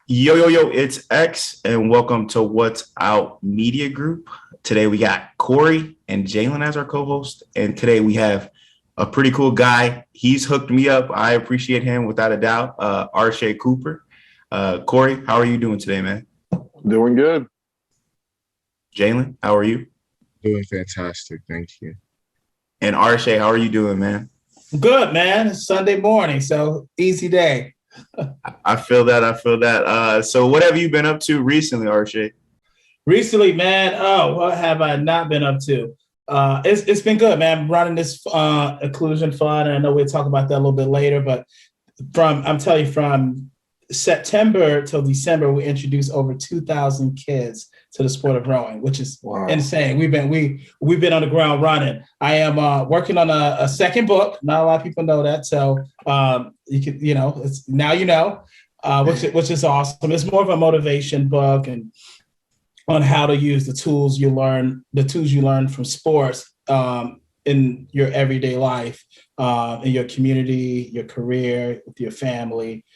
Yo, yo, yo, it's X, and welcome to What's Out Media Group. Today we got Cory and Jaylen as our co-host, and today we have a pretty cool guy. He's hooked me up. I appreciate him without a doubt. Arshay Cooper. Cory, how are you doing today, man? Doing good. Jaylen, how are you? Doing fantastic. Thank you. And Arshay, how are you doing, man? Good, man. It's Sunday morning, so easy day. I feel that. So what have you been up to recently, Arshay? Recently, man, what have I not been up to? It's been good, man. I'm running this occlusion fund, and I know we'll talk about that a little bit later, but from September till December, we introduced over 2,000 kids to the sport of rowing, which is insane. We've been on the ground running. I am working on a second book. Not a lot of people know that, so it's now which is awesome. It's more of a motivation book and on how to use the tools you learn from sports in your everyday life, in your community, your career, with your family.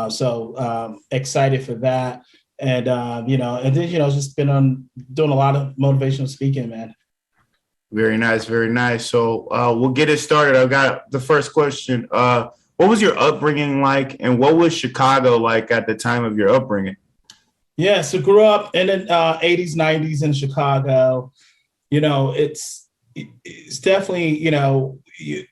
So excited for that. And just been doing a lot of motivational speaking, man. Very nice, very nice. So we'll get it started. I've got the first question. What was your upbringing like, and what was Chicago like at the time of your upbringing? Yeah, so grew up in the 80s, 90s in Chicago. It's definitely, a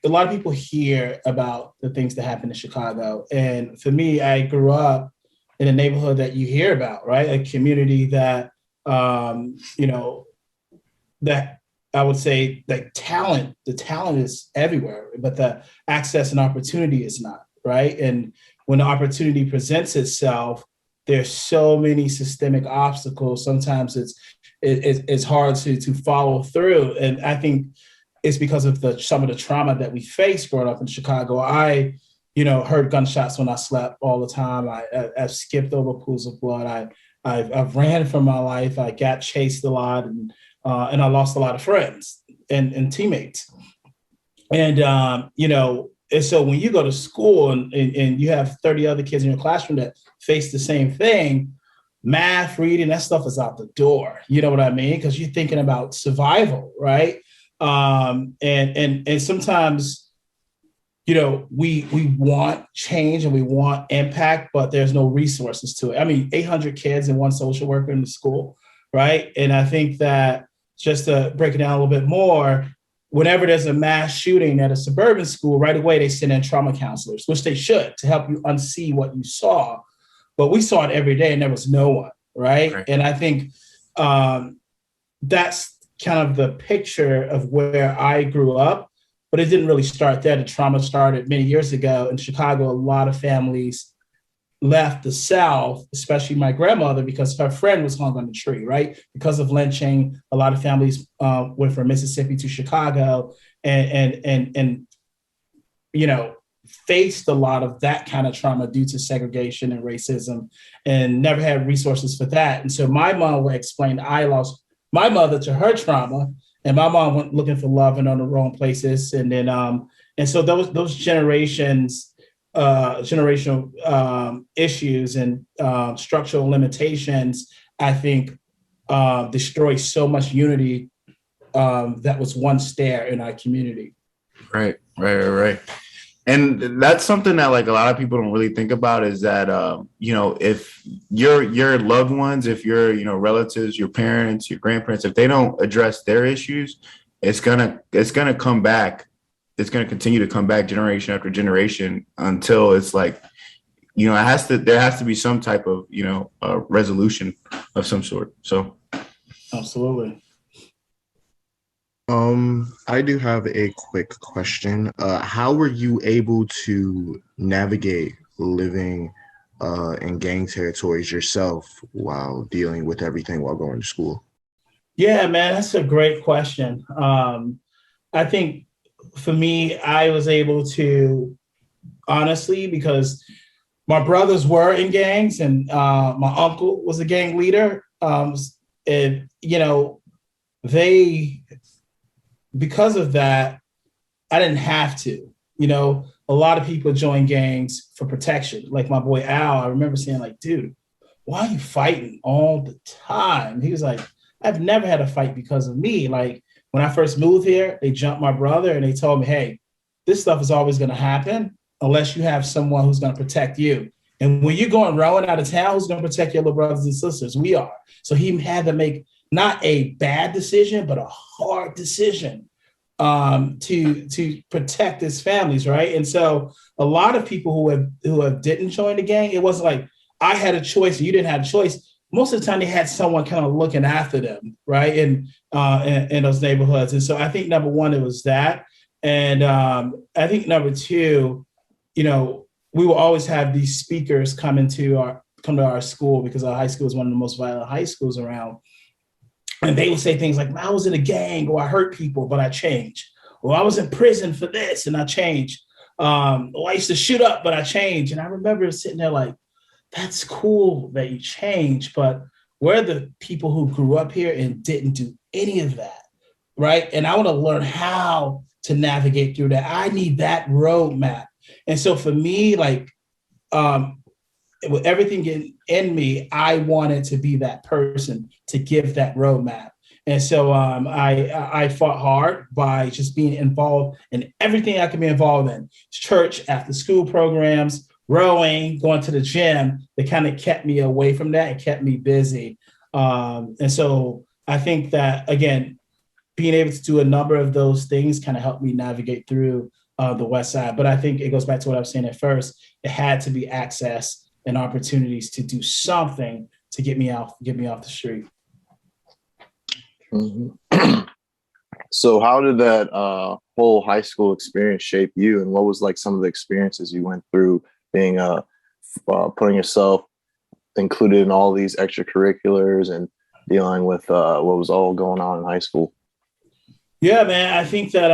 lot of people hear about the things that happen in Chicago. And for me, I grew up in a neighborhood that you hear about, right? A community that, that I would say that the talent is everywhere, but the access and opportunity is not, right? And when the opportunity presents itself, there's so many systemic obstacles. Sometimes it's hard to follow through. And I think it's because of some of the trauma that we faced growing up in Chicago. I heard gunshots when I slept all the time. I've skipped over pools of blood. I've ran for my life. I got chased a lot, and I lost a lot of friends and teammates. And and so when you go to school and you have 30 other kids in your classroom that face the same thing, math, reading, that stuff is out the door. You know what I mean? Because you're thinking about survival, right? And sometimes, we want change and we want impact, but there's no resources to it. I mean, 800 kids and one social worker in the school, right? And I think that just to break it down a little bit more, whenever there's a mass shooting at a suburban school, right away they send in trauma counselors, which they should, to help you unsee what you saw. But we saw it every day and there was no one, right? And I think that's kind of the picture of where I grew up. But it didn't really start there. The trauma started many years ago in Chicago. A lot of families left the South, especially my grandmother, because her friend was hung on the tree, right? Because of lynching, a lot of families went from Mississippi to Chicago and faced a lot of that kind of trauma due to segregation and racism and never had resources for that. And so my mom would explain, I lost my mother to her trauma. And my mom went looking for love and on the wrong places. And then, and so those generational issues and structural limitations, I think, destroy so much unity that was once there in our community. Right. And that's something that like a lot of people don't really think about is that, if your loved ones, if your, relatives, your parents, your grandparents, if they don't address their issues, it's going to come back. It's going to continue to come back generation after generation until it's like, there has to be some type of, resolution of some sort. So. Absolutely. I do have a quick question. How were you able to navigate living in gang territories yourself while dealing with everything while going to school? Yeah, man, that's a great question. I think for me, I was able to, honestly, because my brothers were in gangs and my uncle was a gang leader. And, because of that, I didn't have to. A lot of people join gangs for protection. Like my boy Al, I remember saying, like, dude, why are you fighting all the time? He was like, I've never had a fight because of me. Like when I first moved here, they jumped my brother and they told me, hey, this stuff is always going to happen unless you have someone who's going to protect you. And when you're going rowing out of town, who's going to protect your little brothers and sisters? We are. So he had to make not a bad decision, but a hard decision to protect his families, right? And so a lot of people who have didn't join the gang, it wasn't like I had a choice and you didn't have a choice. Most of the time, they had someone kind of looking after them, right? In those neighborhoods. And so I think number one, it was that, and I think number two, you know, we will always have these speakers come to our school because our high school is one of the most violent high schools around. And they would say things like, I was in a gang or I hurt people, but I changed. Or I was in prison for this and I changed. Or I used to shoot up, but I changed. And I remember sitting there like, that's cool that you changed, but we're the people who grew up here and didn't do any of that, right? And I want to learn how to navigate through that. I need that roadmap. And so for me, like, with everything in me, I wanted to be that person to give that roadmap. And so I fought hard by just being involved in everything I could be involved in. Church, after school programs, rowing, going to the gym. They kind of kept me away from that and kept me busy. And so I think that, again, being able to do a number of those things kind of helped me navigate through the West Side. But I think it goes back to what I was saying at first. It had to be access and opportunities to do something to get me off the street. Mm-hmm. So how did that whole high school experience shape you? And what was like some of the experiences you went through being putting yourself included in all these extracurriculars and dealing with what was all going on in high school? Yeah, man, I think that,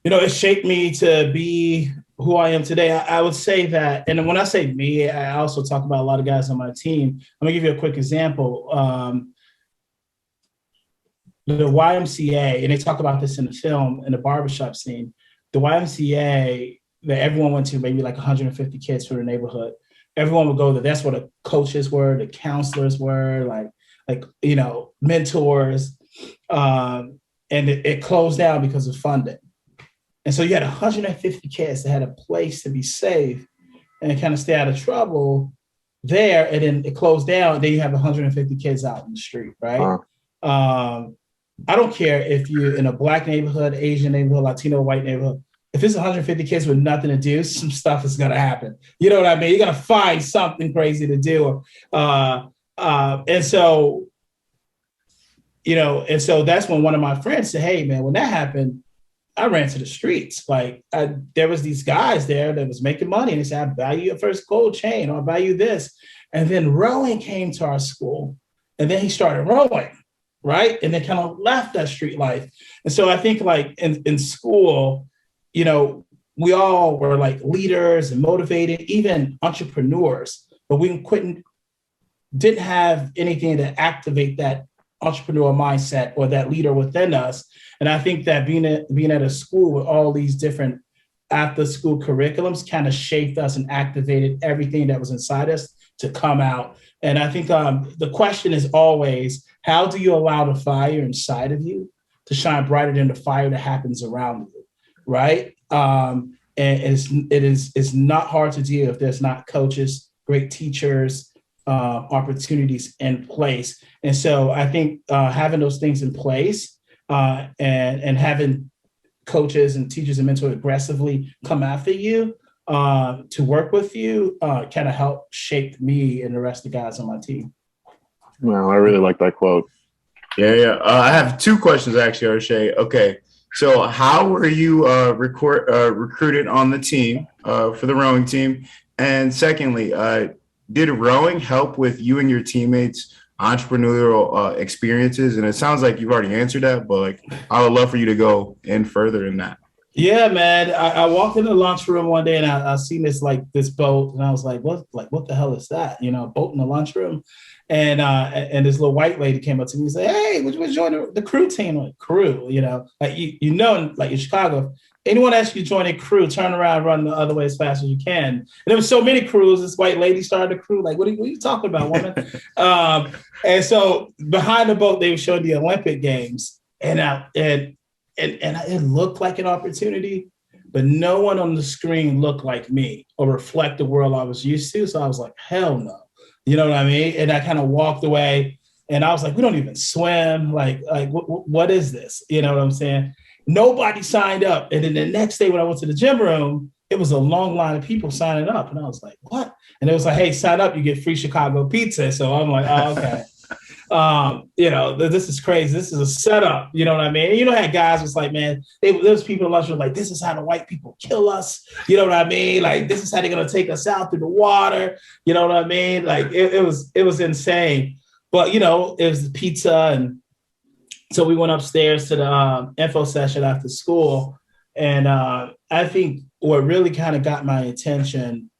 it shaped me to be who I am today. I would say that, and when I say me, I also talk about a lot of guys on my team. I'm gonna give you a quick example. The YMCA, and they talk about this in the film, in the barbershop scene, the YMCA that everyone went to, maybe like 150 kids from the neighborhood. Everyone would go there. That's where the coaches were, the counselors were, like mentors. And it closed down because of funding. And so you had 150 kids that had a place to be safe and kind of stay out of trouble there. And then it closed down. And then you have 150 kids out in the street, right? I don't care if you're in a Black neighborhood, Asian neighborhood, Latino, white neighborhood. If it's 150 kids with nothing to do, some stuff is going to happen. You know what I mean? You're going to find something crazy to do. And so that's when one of my friends said, hey, man, when that happened, I ran to the streets. Like there was these guys there that was making money. And they said, I value your first gold chain, or I value this. And then rowing came to our school. And then he started rowing, right? And then kind of left that street life. And so I think like in school, we all were like leaders and motivated, even entrepreneurs, but we didn't have anything to activate that entrepreneurial mindset or that leader within us. And I think that being at a school with all these different after school curriculums kind of shaped us and activated everything that was inside us to come out. And I think the question is always, how do you allow the fire inside of you to shine brighter than the fire that happens around you, right? And it's not hard to do if there's not coaches, great teachers, opportunities in place. And so I think having those things in place and having coaches and teachers and mentors aggressively come after you to work with you kind of help shape me and the rest of the guys on my team. Well, I really like that quote. Yeah. I have two questions actually, Arshay. Okay. So how were you recruited on the team for the rowing team? And secondly, did rowing help with you and your teammates' entrepreneurial experiences? And it sounds like you've already answered that, but like I would love for you to go in further in that. Yeah, man. I walked in the lunchroom one day and I seen this boat and I was like, what the hell is that? You know, a boat in the lunchroom. And this little white lady came up to me and said, "Hey, would you join the crew team?" I'm like, crew, you know, like like in Chicago, anyone asks you to join a crew, turn around, run the other way as fast as you can. And there was so many crews. This white lady started a crew. Like, what are you talking about, woman? And so behind the boat, they were showing the Olympic Games, and it looked like an opportunity, but no one on the screen looked like me or reflect the world I was used to. So I was like, hell no. You know what I mean? And I kind of walked away and I was like, we don't even swim. Like what is this? You know what I'm saying? Nobody signed up. And then the next day when I went to the gym room, it was a long line of people signing up. And I was like, what? And it was like, hey, sign up, you get free Chicago pizza. So I'm like, oh, okay. You know, this is crazy. This is a setup. You know what I mean? And you know how guys was like, man, there's people in lunch like, this is how the white people kill us. You know what I mean? Like, this is how they're gonna take us out through the water. You know what I mean? Like, it was insane. But you know, it was the pizza, and so we went upstairs to the info session after school. And I think what really kind of got my attention,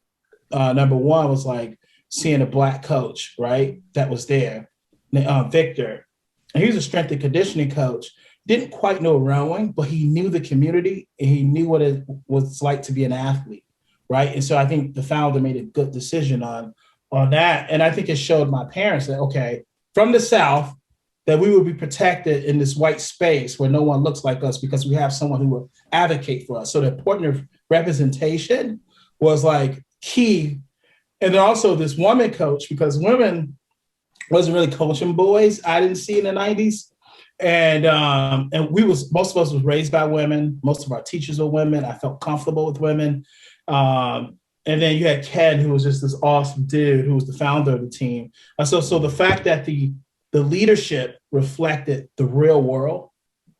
number one, was like seeing a Black coach, right, that was there. Victor, and he was a strength and conditioning coach. Didn't quite know rowing, but he knew the community and he knew what it was like to be an athlete, right? And so I think the founder made a good decision on that. And I think it showed my parents that, okay, from the South, that we would be protected in this white space where no one looks like us because we have someone who will advocate for us. So the importance of representation was like key. And then also this woman coach, because women wasn't really coaching boys. I didn't see in the 90s. And most of us was raised by women. Most of our teachers were women. I felt comfortable with women. And then you had Ken, who was just this awesome dude, who was the founder of the team. So the fact that the leadership reflected the real world,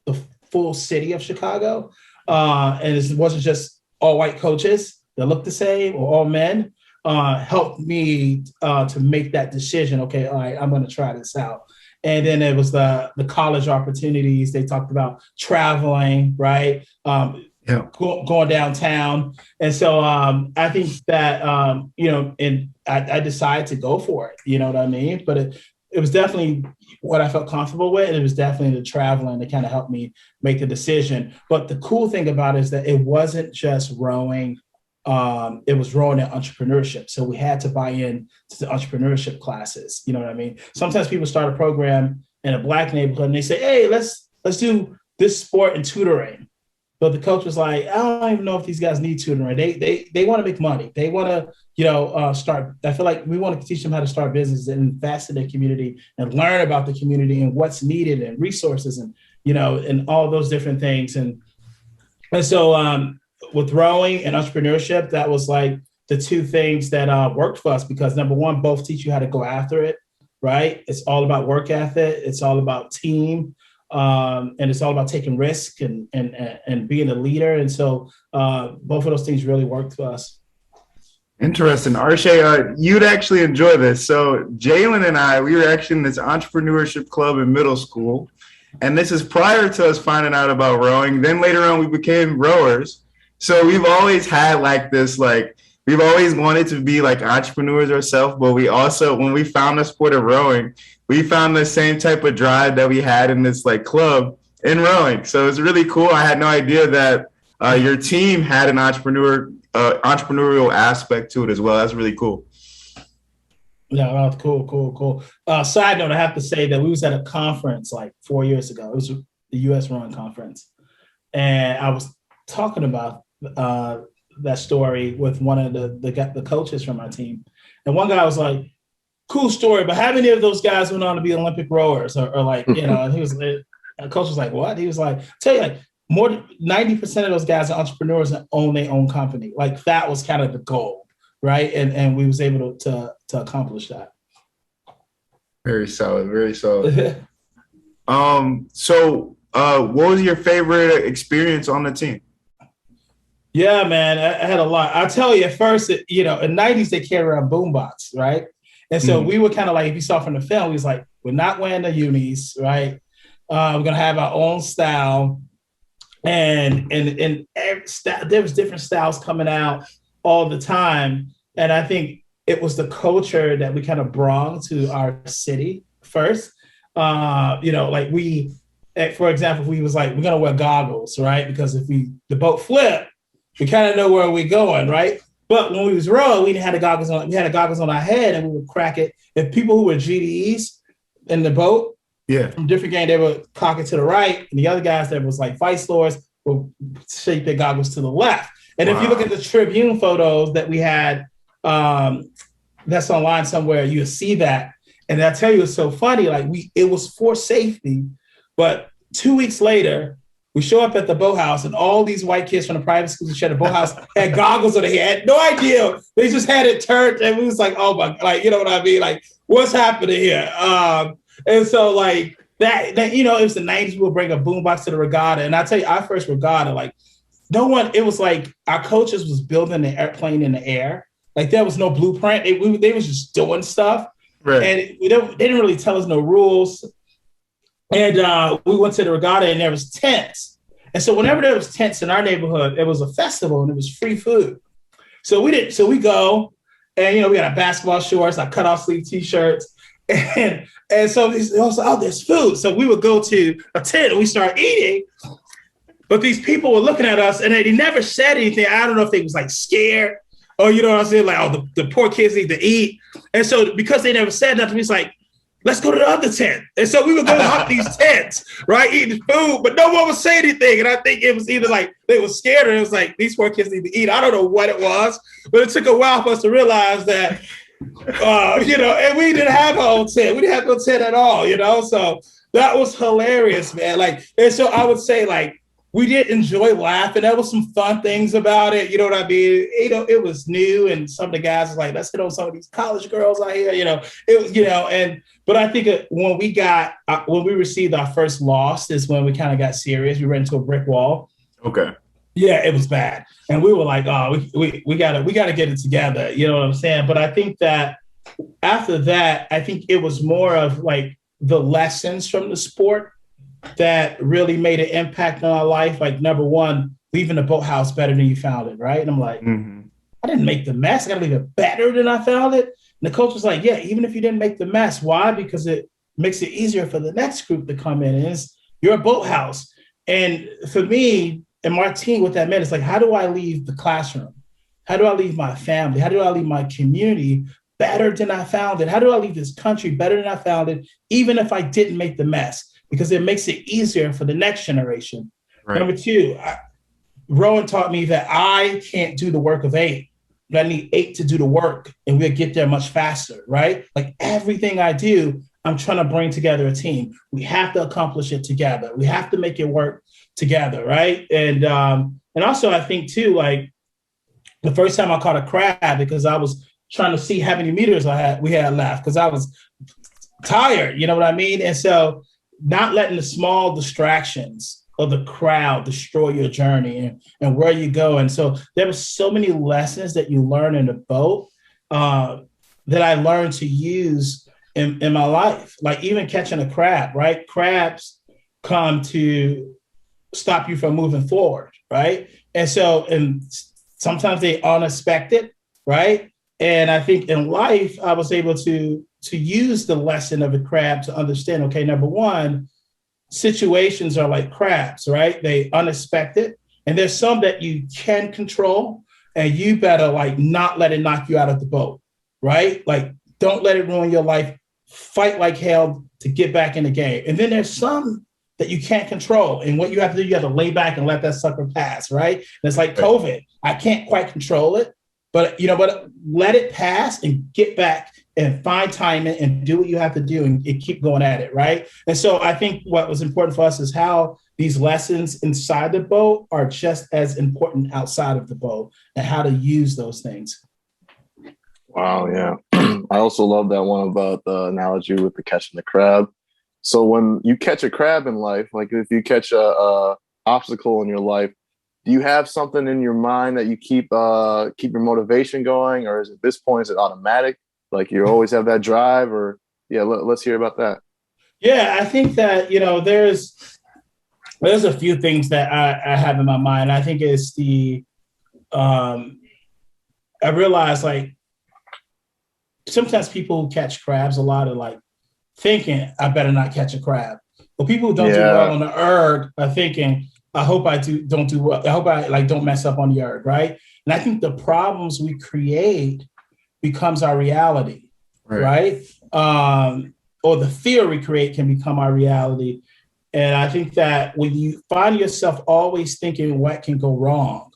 the full city of Chicago, and it wasn't just all white coaches that looked the same or all men, helped me to make that decision. Okay, all right, I'm going to try this out. And then it was the college opportunities. They talked about traveling, right? Going downtown. And so I think that, and I decided to go for it, you know what I mean? But it was definitely what I felt comfortable with. And it was definitely the traveling that kind of helped me make the decision. But the cool thing about it is that it wasn't just rowing. It was rowing in entrepreneurship. So we had to buy in to the entrepreneurship classes. You know what I mean? Sometimes people start a program in a Black neighborhood and they say, hey, let's do this sport and tutoring. But the coach was like, I don't even know if these guys need tutoring. They want to make money. They want to, start. I feel like we want to teach them how to start businesses and invest in their community and learn about the community and what's needed and resources and, and all those different things. And so with rowing and entrepreneurship, that was like the two things that worked for us because number one, both teach you how to go after it, right? It's all about work ethic. It's all about team. And it's all about taking risk and being a leader. And so both of those things really worked for us. Interesting. Arshay, you'd actually enjoy this. So Jaylen and I, we were actually in this entrepreneurship club in middle school. And this is prior to us finding out about rowing. Then later on, we became rowers. So we've always had like this, like, we've always wanted to be like entrepreneurs ourselves. But we also, when we found the sport of rowing, we found the same type of drive that we had in this like club in rowing. So it's really cool. I had no idea that your team had an entrepreneurial aspect to it as well. That's really cool. Yeah, cool. Side note, I have to say that we was at a conference like 4 years ago. It was the U.S. Rowing Conference. And I was talking about that story with one of the coaches from our team. And one guy was like, cool story, but how many of those guys went on to be Olympic rowers or like, and he was, the coach was like, what? He was like, tell you, like, more than 90% of those guys are entrepreneurs and own their own company. Like that was kind of the goal, right? And we was able to accomplish that. Very solid, very solid. So what was your favorite experience on the team? Yeah, man, I had a lot. I'll tell you at first, in the 90s, they carry around boombox, right? And so we were kind of like, if you saw from the film, we was like, we're not wearing the unis, right? We're going to have our own style. there was different styles coming out all the time. And I think it was the culture that we kind of brought to our city first. Like for example, we was like, we're gonna wear goggles, right? Because if the boat flip, we kind of know where we're going, right? But when we was rowing, we had the goggles on. We had the goggles on our head, and we would crack it. If people who were GDEs in the boat, from different game, they would cock it to the right, and the other guys that was like vice lords would shake their goggles to the left. And if you look at the Tribune photos that we had, that's online somewhere, you'll see that. And I tell you, it's so funny. Like it was for safety, but 2 weeks later, we show up at the boathouse, and all these white kids from the private schools who shared the boathouse had goggles on their head. No idea. They just had it turned, and we was like, oh my, like, you know what I mean? Like, what's happening here? And so like that, it was the 90s. We would bring a boombox to the regatta, and I tell you, our first regatta, like it was like our coaches was building the airplane in the air. Like there was no blueprint. They was just doing stuff, right? And they didn't really tell us no rules. And we went to the regatta, and there was tents. And so whenever there was tents in our neighborhood, it was a festival, and it was free food. So we go, and we got our basketball shorts, our cutoff sleeve t-shirts, and so there's food. So we would go to a tent, and we start eating. But these people were looking at us, and they never said anything. I don't know if they was like scared, or you know what I'm saying, like, oh, the poor kids need to eat. And so because they never said nothing, it's like, let's go to the other tent. And so we would go hop these tents, right, eating food, but no one would say anything. And I think it was either like they were scared, or it was like, these poor kids need to eat. I don't know what it was, but it took a while for us to realize that, and we didn't have our own tent. We didn't have no tent at all, so that was hilarious, man. Like, and so I would say, like, we did enjoy laughing. There was some fun things about it. You know what I mean? It was new, and some of the guys was like, let's hit on some of these college girls out here. It was, but I think when we received our first loss is when we kind of got serious. We ran into a brick wall. Okay. Yeah, it was bad, and we were like, oh, we gotta get it together. You know what I'm saying? But I think that after that, I think it was more of like the lessons from the sport that really made an impact on our life. Like, number one, leaving the boathouse better than you found it, right? And I'm like, I didn't make the mess. I got to leave it better than I found it. And the coach was like, yeah, even if you didn't make the mess. Why? Because it makes it easier for the next group to come in. And it's your boathouse. And for me and my team, what that meant is like, how do I leave the classroom? How do I leave my family? How do I leave my community better than I found it? How do I leave this country better than I found it, even if I didn't make the mess? Because it makes it easier for the next generation. Right. Number two, Rowan taught me that I can't do the work of 8, but I need 8 to do the work, and we'll get there much faster, right? Like everything I do, I'm trying to bring together a team. We have to accomplish it together. We have to make it work together, right? And also I think too, like the first time I caught a crab, because I was trying to see how many meters we had left, because I was tired, you know what I mean? And so not letting the small distractions of the crowd destroy your journey and where you go. And so there were so many lessons that you learn in the boat that I learned to use in my life, like even catching a crab, right? Crabs come to stop you from moving forward, right? And sometimes they unexpected, right? And I think in life, I was able to use the lesson of the crab to understand, okay, number one, situations are like crabs, right? They unexpected. And there's some that you can control, and you better like not let it knock you out of the boat, right? Like, don't let it ruin your life. Fight like hell to get back in the game. And then there's some that you can't control. And what you have to do, you have to lay back and let that sucker pass, right? And it's like COVID. I can't quite control it, but let it pass and get back and find time and do what you have to do and keep going at it, right? And so I think what was important for us is how these lessons inside the boat are just as important outside of the boat, and how to use those things. Wow, yeah. I also love that one about the analogy with the catching the crab. So when you catch a crab in life, like if you catch a obstacle in your life, do you have something in your mind that you keep your motivation going, or is at this point, is it automatic? Like you always have that drive, or let's hear about that. Yeah, I think that, There's a few things that I have in my mind. I think it's I realize like sometimes people who catch crabs a lot are like thinking, I better not catch a crab. But people who don't do well on the erg are thinking, I hope I don't do well. I hope I like don't mess up on the erg, right? And I think the problems we create becomes our reality, right? Or the fear we create can become our reality. And I think that when you find yourself always thinking what can go wrong,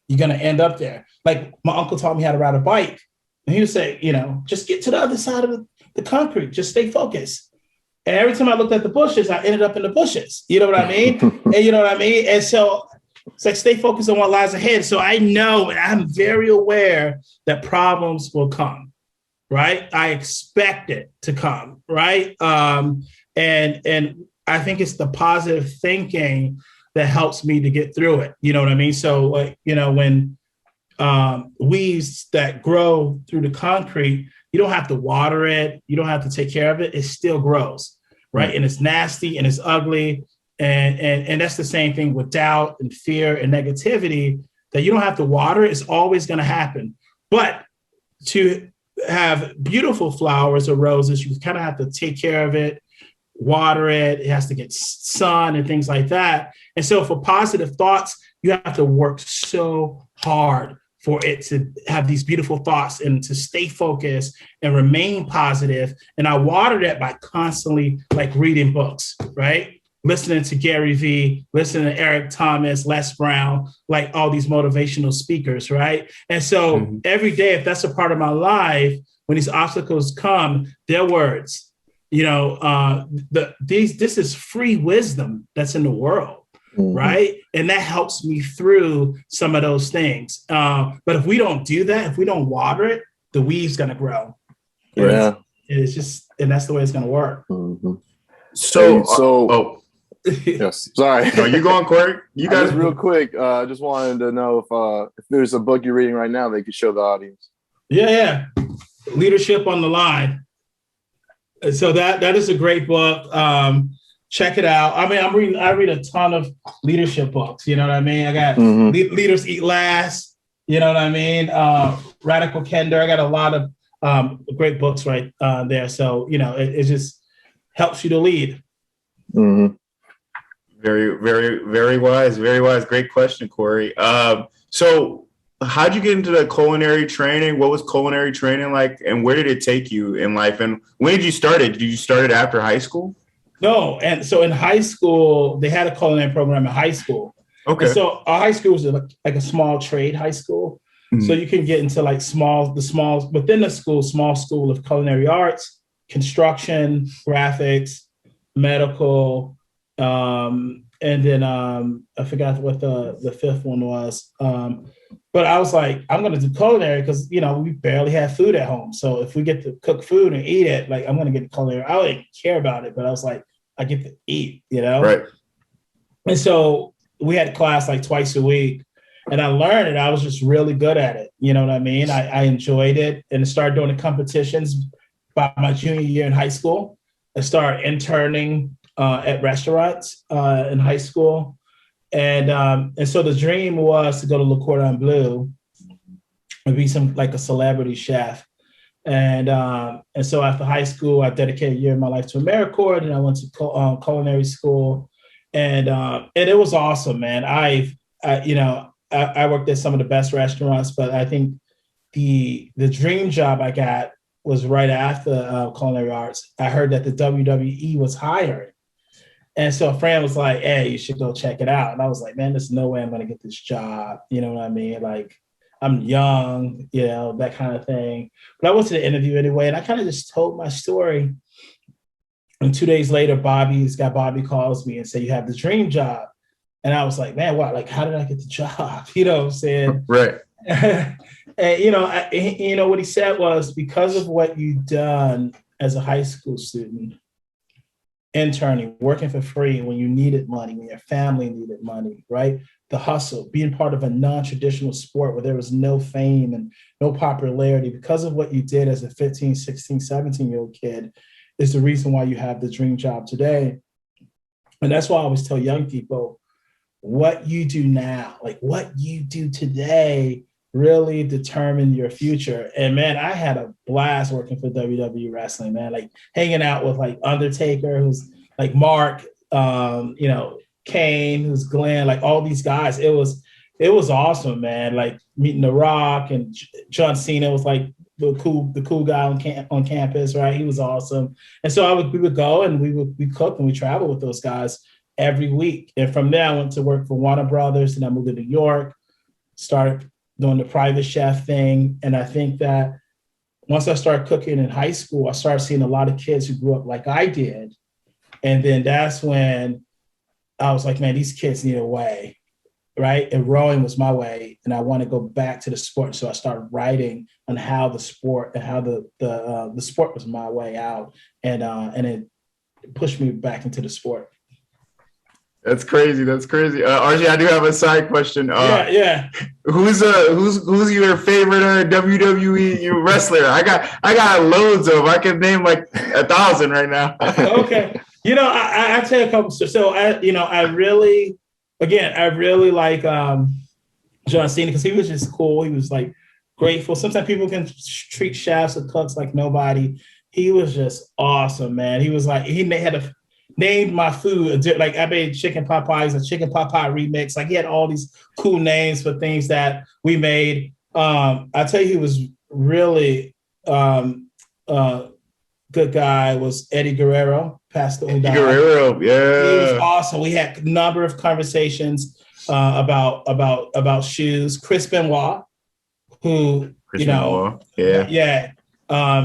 you're going to end up there. Like my uncle taught me how to ride a bike. And he would say, you know, just get to the other side of the concrete. Just stay focused. And every time I looked at the bushes, I ended up in the bushes. You know what I mean? And you know what I mean? And so it's like stay focused on what lies ahead. So I know and I'm very aware that problems will come, right? I expect it to come, right? And I think it's the positive thinking that helps me to get through it. You know what I mean? So, like, you know, when weeds that grow through the concrete, you don't have to water it. You don't have to take care of it. It still grows, right? And it's nasty and it's ugly. And that's the same thing with doubt and fear and negativity, that you don't have to water it. It's always going to happen. But to have beautiful flowers or roses, you kind of have to take care of it, water it. It has to get sun and things like that. And so for positive thoughts, you have to work so hard for it to have these beautiful thoughts and to stay focused and remain positive. And I water that by constantly like reading books, right? Listening to Gary Vee, listening to Eric Thomas, Les Brown, like all these motivational speakers, right? And so every day, if that's a part of my life, when these obstacles come, their words, you know, this is free wisdom that's in the world, right? And that helps me through some of those things. But if we don't do that, if we don't water it, the weed's going to grow. Yeah. It's just, and that's the way it's going to work. Yes. Sorry. No, you going, Cory? You guys, real quick. Just wanted to know if there's a book you're reading right now they could show the audience. Yeah. Leadership on the Line. So that is a great book. Check it out. I mean, I read a ton of leadership books. You know what I mean? I got Leaders Eat Last. You know what I mean? Radical Candor. I got a lot of great books right there. So, you know, it just helps you to lead. Very, very, very wise. Very wise. Great question, Cory. So how'd you get into the culinary training? What was culinary training like? And where did it take you in life? And when did you start it? Did you start it after high school? No. And so in high school, they had a culinary program in high school. Okay. And so our high school was like a small trade high school. So you can get into like within the school, small school of culinary arts, construction, graphics, medical, and then I forgot what the fifth one was. But I was like, I'm going to do culinary because, you know, we barely have food at home. So if we get to cook food and eat it, like I'm going to get culinary. I didn't care about it, but I was like, I get to eat, you know? Right. And so we had class like twice a week and I learned it. I was just really good at it. You know what I mean? I enjoyed it and started doing the competitions by my junior year in high school. I started interning at restaurants in high school. And so the dream was to go to Le Cordon Bleu and be like a celebrity chef. And so after high school, I dedicated a year of my life to AmeriCorps, and I went to culinary school. And it was awesome, man. I worked at some of the best restaurants, but I think the dream job I got was right after culinary arts. I heard that the WWE was hiring. And so a friend was like, hey, you should go check it out. And I was like, man, there's no way I'm going to get this job. You know what I mean? Like, I'm young, you know, that kind of thing. But I went to the interview anyway, and I kind of just told my story. And 2 days later, Bobby calls me and say, you have the dream job. And I was like, man, what? Like, how did I get the job? You know what I'm saying? Right. And, you know, what he said was, because of what you've done as a high school student, interning, working for free when you needed money, when your family needed money, right? The hustle, being part of a non-traditional sport where there was no fame and no popularity, because of what you did as a 15, 16, 17-year-old kid is the reason why you have the dream job today. And that's why I always tell young people, what you do now, like what you do today, really determine your future. And man, I had a blast working for WWE Wrestling, man, like hanging out with like Undertaker, who's like Mark, Kane, who's Glenn, like all these guys. It was awesome, man. Like meeting The Rock and John Cena was like the cool guy on campus, right? He was awesome. And so we would go and we cook and we travel with those guys every week. And from there, I went to work for Warner Brothers, and I moved to New York, started doing the private chef thing. And I think that once I started cooking in high school, I started seeing a lot of kids who grew up like I did. And then that's when I was like, man, these kids need a way, right? And rowing was my way. And I want to go back to the sport. So I started writing on how the sport and how the sport was my way out. And it pushed me back into the sport. That's crazy. Arshay, I do have a side question. Yeah. Who's your favorite WWE wrestler? I got loads of. I can name like 1,000 right now. Okay. I tell you a couple. So I really like John Cena because he was just cool. He was like grateful. Sometimes people can treat chefs or cooks like nobody. He was just awesome, man. He was like named my food. Like I made chicken pot pies, a chicken pot pie remix. Like he had all these cool names for things that we made. I tell you, he was really good guy was Eddie Guerrero, passed away. Guerrero, yeah. He was awesome. We had a number of conversations about shoes. Chris Benoit, who Benoit.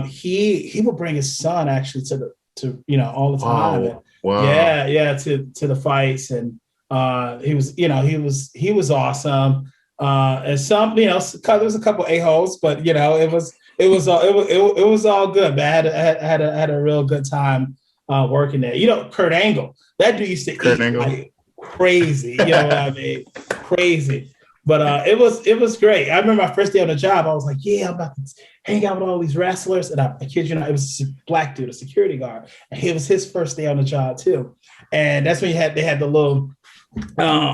He would bring his son actually to all the time. Oh, wow. Yeah, to the fights, and he was awesome. And some, there was a couple a-holes, but it was all good, man. I had a real good time working there. Kurt Angle, that dude used to eat like crazy. You know what I mean? Crazy. But it was great. I remember my first day on the job, I was like, yeah, I'm about to hang out with all these wrestlers. And I kid you not, it was a black dude, a security guard. And it was his first day on the job too. And that's when they had the little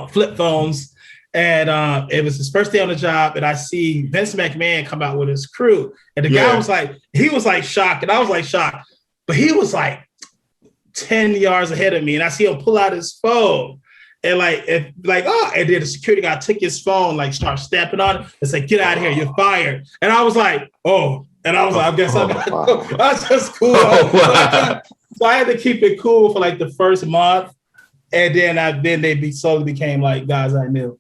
flip phones. And it was his first day on the job. And I see Vince McMahon come out with his crew. And the guy was like shocked. And I was like shocked. But he was like 10 yards ahead of me. And I see him pull out his phone. And and then the security guy took his phone, like start stepping on it and said, "Get out of here, you're fired." And I was like, "Oh," and I was like, "I guess I got to go." That's just cool. So I had to keep it cool for like the first month, and then they slowly became like guys I knew.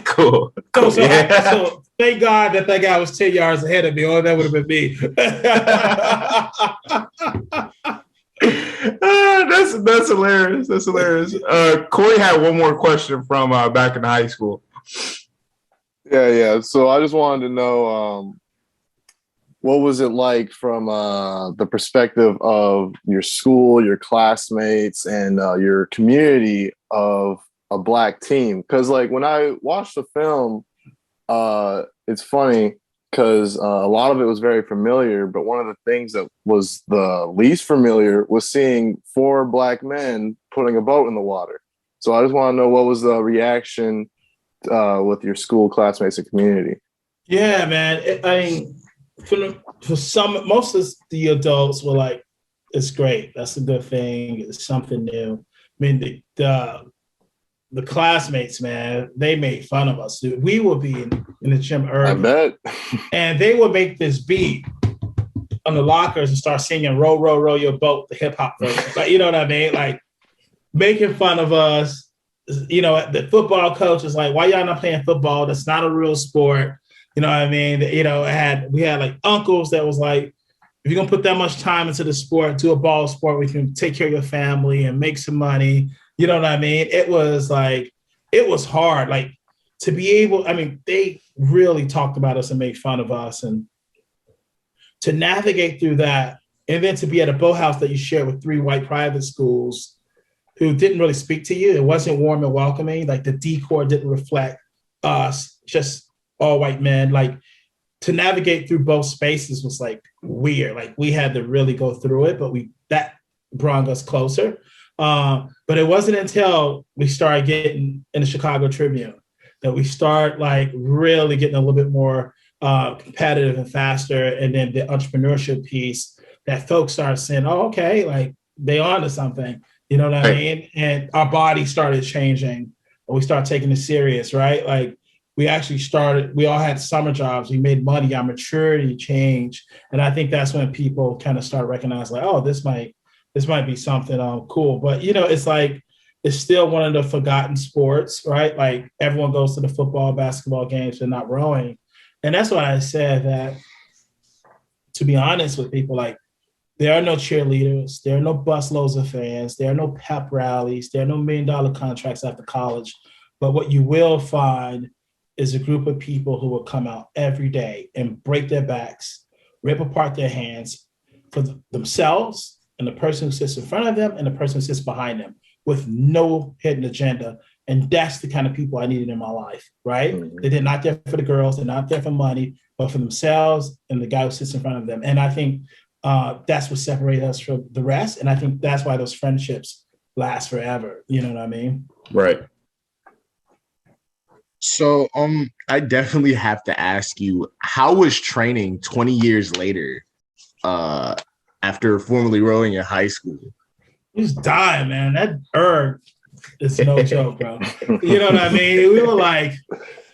Cool. So thank God that guy was 10 yards ahead of me, or that would have been me. That's hilarious. That's hilarious. Cory had one more question from back in high school. Yeah. So I just wanted to know what was it like from the perspective of your school, your classmates, and your community of a Black team? Because like when I watched the film, it's funny because a lot of it was very familiar, but one of the things that was the least familiar was seeing 4 Black men putting a boat in the water. So I just want to know, what was the reaction with your school classmates and community? Yeah, man. Most of the adults were like, "It's great. That's a good thing. It's something new." I mean, the classmates, man, they made fun of us. Dude. We would be in the gym early. I bet. And they would make this beat on the lockers and start singing "Row, row, row your boat," the hip hop version. Like, you know what I mean? Like making fun of us. The football coach is like, "Why y'all not playing football? That's not a real sport." You know what I mean? We had like uncles that was like, "If you're gonna put that much time into the sport, do a ball sport, we can take care of your family and make some money." You know what I mean? It was hard, like to be able, they really talked about us and made fun of us, and to navigate through that. And then to be at a boathouse that you share with 3 white private schools who didn't really speak to you. It wasn't warm and welcoming. Like the decor didn't reflect us, just all white men. Like to navigate through both spaces was like weird. Like we had to really go through it, but that brought us closer. But it wasn't until we started getting in the Chicago Tribune that we start like really getting a little bit more competitive and faster. And then the entrepreneurship piece that folks started saying, oh, okay, like they on to something, you know what I mean? And our body started changing. We started taking it serious, right? Like we all had summer jobs. We made money, our maturity changed. And I think that's when people kind of start recognizing like, oh, this might be something cool. But, you know, it's like, it's still one of the forgotten sports, right? Like everyone goes to the football, basketball games, they're not rowing. And that's why I said that, to be honest with people, like there are no cheerleaders, there are no busloads of fans, there are no pep rallies, there are no $1 million contracts after college. But what you will find is a group of people who will come out every day and break their backs, rip apart their hands for themselves and the person who sits in front of them and the person who sits behind them with no hidden agenda. And that's the kind of people I needed in my life, right? Mm-hmm. They're not there for the girls, they're not there for money, but for themselves and the guy who sits in front of them. And I think that's what separates us from the rest. And I think that's why those friendships last forever. You know what I mean? Right. So I definitely have to ask you, how was training 20 years later after formerly rowing in high school? He was dying, man. That erg is no joke, bro. You know what I mean? We were like,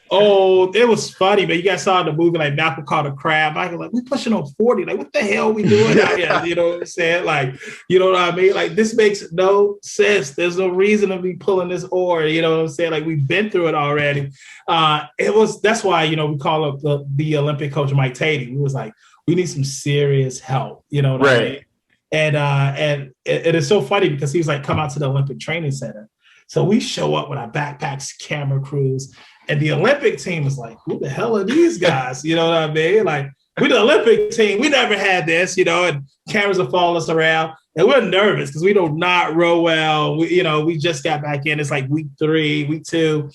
oh, it was funny, but you guys saw the movie like Malcolm Caught a Crab. I was like, we pushing on 40. Like, what the hell are we doing out here? You know what I'm saying? Like, you know what I mean? Like, this makes no sense. There's no reason to be pulling this oar. You know what I'm saying? Like, we've been through it already. That's why, you know, we call up the Olympic coach Mike Tatey. We was like, we need some serious help. You know what I mean? And it is so funny because he was like, come out to the Olympic Training Center. So we show up with our backpacks, camera crews, and the Olympic team is like, who the hell are these guys? You know what I mean? Like, we're the Olympic team. We never had this, you know, and cameras are following us around. And we're nervous because we do not row well. We just got back in. It's like week 3, week 2.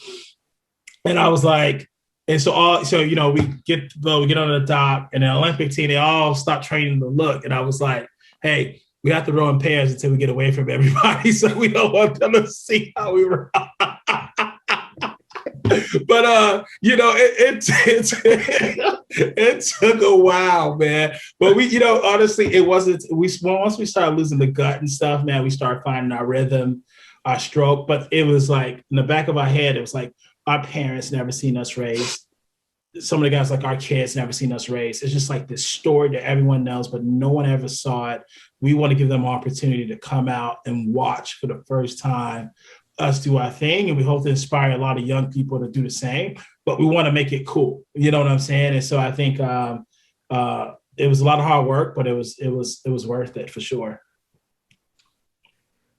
And I was like, and so we get on the dock, and the Olympic team, they all stop training to look. And I was like, hey, we have to row in pairs until we get away from everybody. So we don't want them to see how we row. But it took a while, man. But we, honestly, it wasn't. Once we started losing the gut and stuff, man, we started finding our rhythm, our stroke. But it was like in the back of our head, it was like our parents never seen us raise. Some of the guys, like our kids, never seen us raise. It's just like this story that everyone knows, but no one ever saw it. We want to give them opportunity to come out and watch for the first time us do our thing, and we hope to inspire a lot of young people to do the same, but we want to make it cool. You know what I'm saying? And so I think it was a lot of hard work, but it was worth it for sure.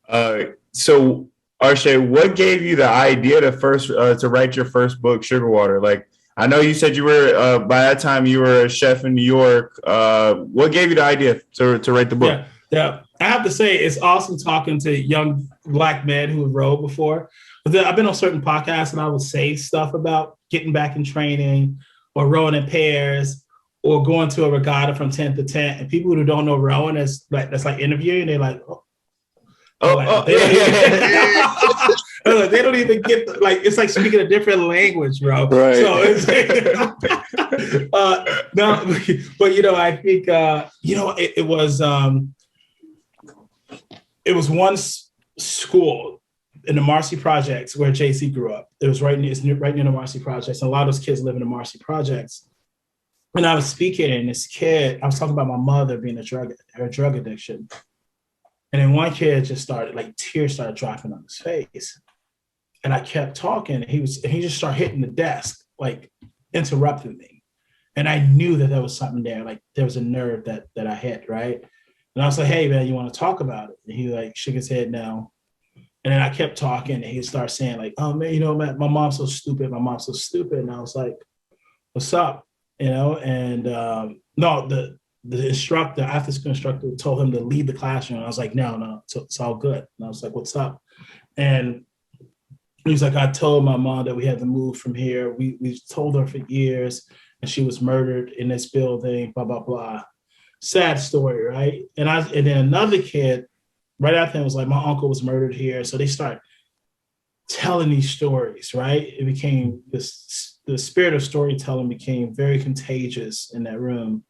So Arshay, what gave you the idea to write your first book, Sugar Water? Like, I know you said you were by that time you were a chef in New York. What gave you the idea to write the book? Yeah. I have to say, it's awesome talking to young Black men who have rowed before. But I've been on certain podcasts and I will say stuff about getting back in training or rowing in pairs or going to a regatta from 10 to 10. And people who don't know rowing, that's like interviewing. They're like, they don't even get, like, it's like speaking a different language, bro. Right. So it's no, but I think it was one school in the Marcy Projects where JC grew up. It was right near the Marcy Projects. And a lot of those kids live in the Marcy Projects. And I was speaking, and this kid, I was talking about my mother being her drug addiction. And then one kid just started, like, tears started dropping on his face. And I kept talking, and he just started hitting the desk, like interrupting me. And I knew that there was something there, like there was a nerve that I hit, right? And I was like, hey, man, you want to talk about it? And he like shook his head no. And then I kept talking, and he started saying like, oh, man, man, my mom's so stupid. My mom's so stupid. And I was like, what's up? And no, the instructor, after school instructor, told him to leave the classroom. And I was like, no, it's all good. And I was like, what's up? And he was like, I told my mom that we had to move from here. We told her for years, and she was murdered in this building, blah, blah, blah. Sad story, right? And then another kid right after it was like my uncle was murdered here. So they start telling these stories, right? It became this, the spirit of storytelling became very contagious in that room.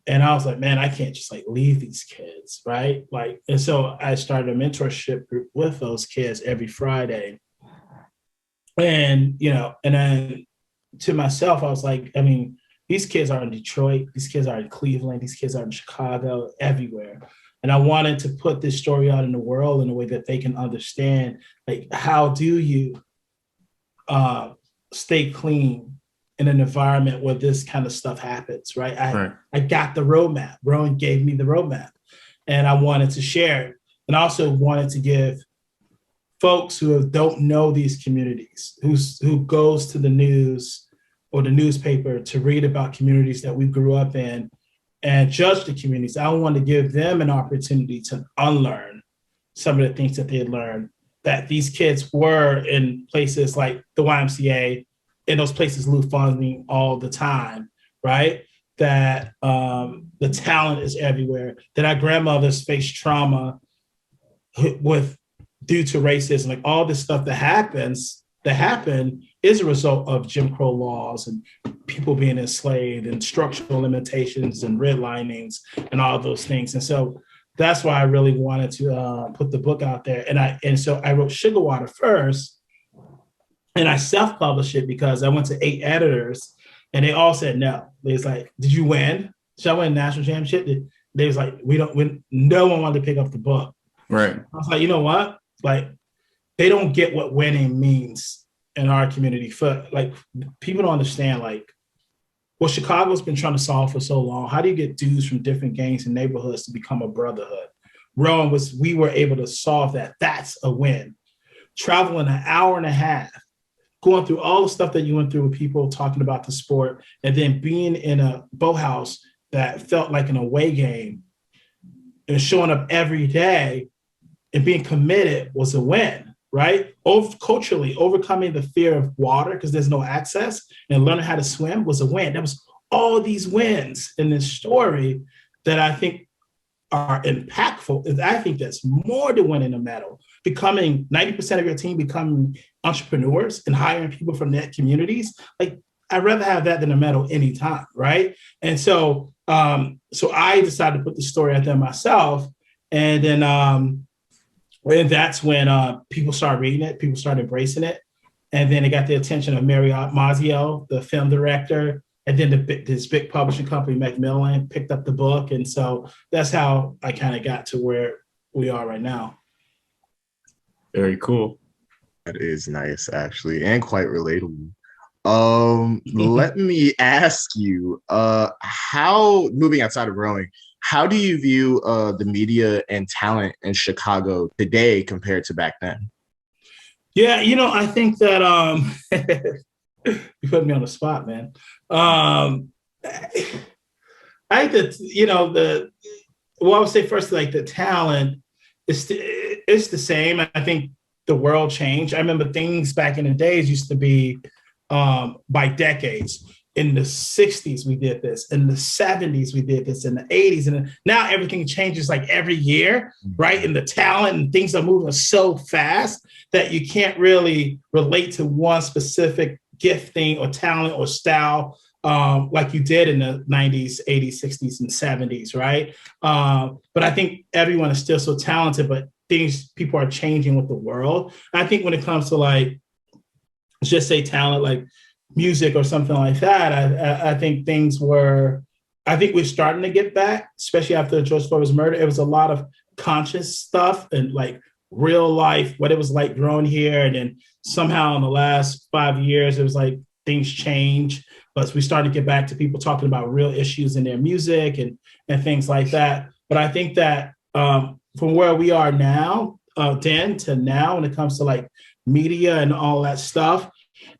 And I was like, man, I can't just like leave these kids, right? Like, and so I started a mentorship group with those kids every Friday. And, you know, and then to myself, I was like, I mean, these kids are in Detroit, these kids are in Cleveland, these kids are in Chicago, everywhere. And I wanted to put this story out in the world in a way that they can understand, like, how do you stay clean in an environment where this kind of stuff happens, right? I got the roadmap. Rowan gave me the roadmap, and I wanted to share it. And I also wanted to give folks who don't know these communities, who goes to the news or the newspaper to read about communities that we grew up in and judge the communities. I want to give them an opportunity to unlearn some of the things that they learned, that these kids were in places like the YMCA, in those places lose funding all the time, right? That the talent is everywhere, that our grandmothers face trauma with due to racism, like all this stuff that happened is a result of Jim Crow laws and people being enslaved and structural limitations and redlinings and all those things. And so that's why I really wanted to put the book out there. And so I wrote Sugar Water first, and I self-published it because I went to 8 editors and they all said no. They was like, did you win? Should I win a national championship? They was like, no one wanted to pick up the book. Right. I was like, you know what? Like, they don't get what winning means in our community. For like, people don't understand, like, what Chicago's been trying to solve for so long. How do you get dudes from different gangs and neighborhoods to become a brotherhood? We were able to solve that. That's a win. Traveling an hour and a half, going through all the stuff that you went through with people talking about the sport, and then being in a boathouse that felt like an away game and showing up every day and being committed was a win, right? Culturally, overcoming the fear of water because there's no access and learning how to swim was a win. There was all these wins in this story that I think are impactful. I think that's more than winning a medal. Becoming 90% of your team becoming entrepreneurs and hiring people from net communities. Like, I'd rather have that than a medal anytime, right? And so I decided to put the story out there myself. And then and that's when people started reading it, people started embracing it. And then it got the attention of Marriott Mazio, the film director, and then this big publishing company, McMahon, picked up the book. And so that's how I kind of got to where we are right now. Very cool. That is nice, actually, and quite relatable. Let me ask you, how, moving outside of rowing, how do you view the media and talent in Chicago today compared to back then? Yeah, you know, I think that you put me on the spot, man. I think that, you know, I would say first, like, the talent is it's the same. I think the world changed. I remember things back in the days used to be by decades. In the 60s, we did this. In the 70s, we did this. In the 80s. And now everything changes like every year, right? And the talent and things are moving so fast that you can't really relate to one specific gifting or talent or style like you did in the 90s, 80s, 60s, and 70s, right? But I think everyone is still so talented, but people are changing with the world. I think when it comes to, like, just say talent, like music or something like that, I think we're starting to get back, especially after George Floyd's murder. It was a lot of conscious stuff and like real life, what it was like growing here. And then somehow in the last 5 years, it was like things change, but we started to get back to people talking about real issues in their music and things like that. But I think that from where we are now, then to now, when it comes to like media and all that stuff,